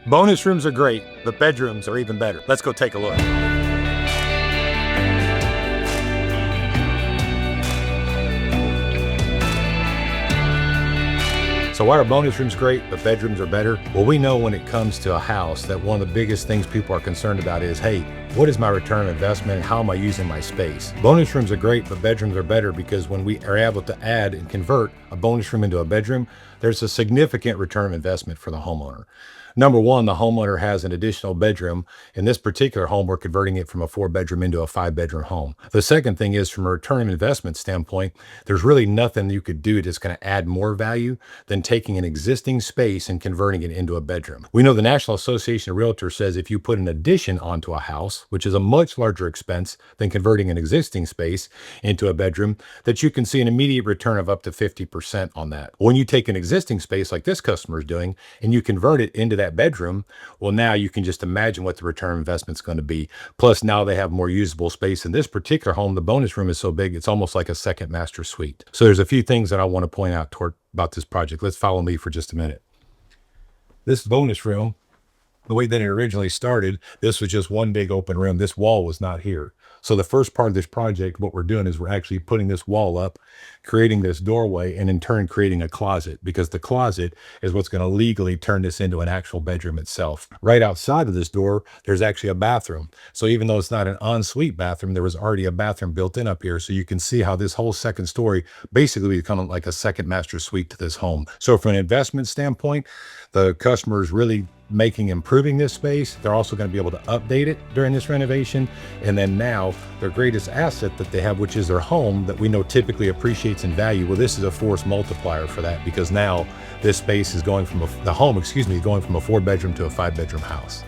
Bonus rooms are great, but bedrooms are even better. Let's go take a look. So why are bonus rooms great, but bedrooms are better? Well, we know when it comes to a house that one of the biggest things people are concerned about is, hey, what is my return on investment? How am I using my space? Bonus rooms are great, but bedrooms are better because when we are able to add and convert a bonus room into a bedroom, there's a significant return on investment for the homeowner. Number one, the homeowner has an additional bedroom. In this particular home, we're converting it from a 4-bedroom into a 5-bedroom home. The second thing is, from a return on investment standpoint, there's really nothing you could do that's going to add more value than taking an existing space and converting it into a bedroom. We know the National Association of Realtors says if you put an addition onto a house, which is a much larger expense than converting an existing space into a bedroom, that you can see an immediate return of up to 50% on that. When you take an existing space like this customer is doing and you convert it into that bedroom, well, now you can just imagine what the return on investment is going to be. Plus, now they have more usable space. In this particular home, the bonus room is so big, it's almost like a second master suite. So there's a few things that I want to point out about this project. Let's follow me for just a minute. This bonus room, the way that it originally started, this was just one big open room. This wall was not here. So the first part of this project, what we're doing is we're actually putting this wall up, creating this doorway, and in turn creating a closet, because the closet is what's going to legally turn this into an actual bedroom itself. Right outside of this door, there's actually a bathroom. So even though it's not an ensuite bathroom, there was already a bathroom built in up here. So you can see how this whole second story basically becomes like a second master suite to this home. So from an investment standpoint, the customer is really improving this space. They're also going to be able to update it during this renovation. And then now their greatest asset that they have, which is their home, that we know typically appreciates in value. Well, this is a force multiplier for that, because now this space is going from going from a 4-bedroom to a 5-bedroom house.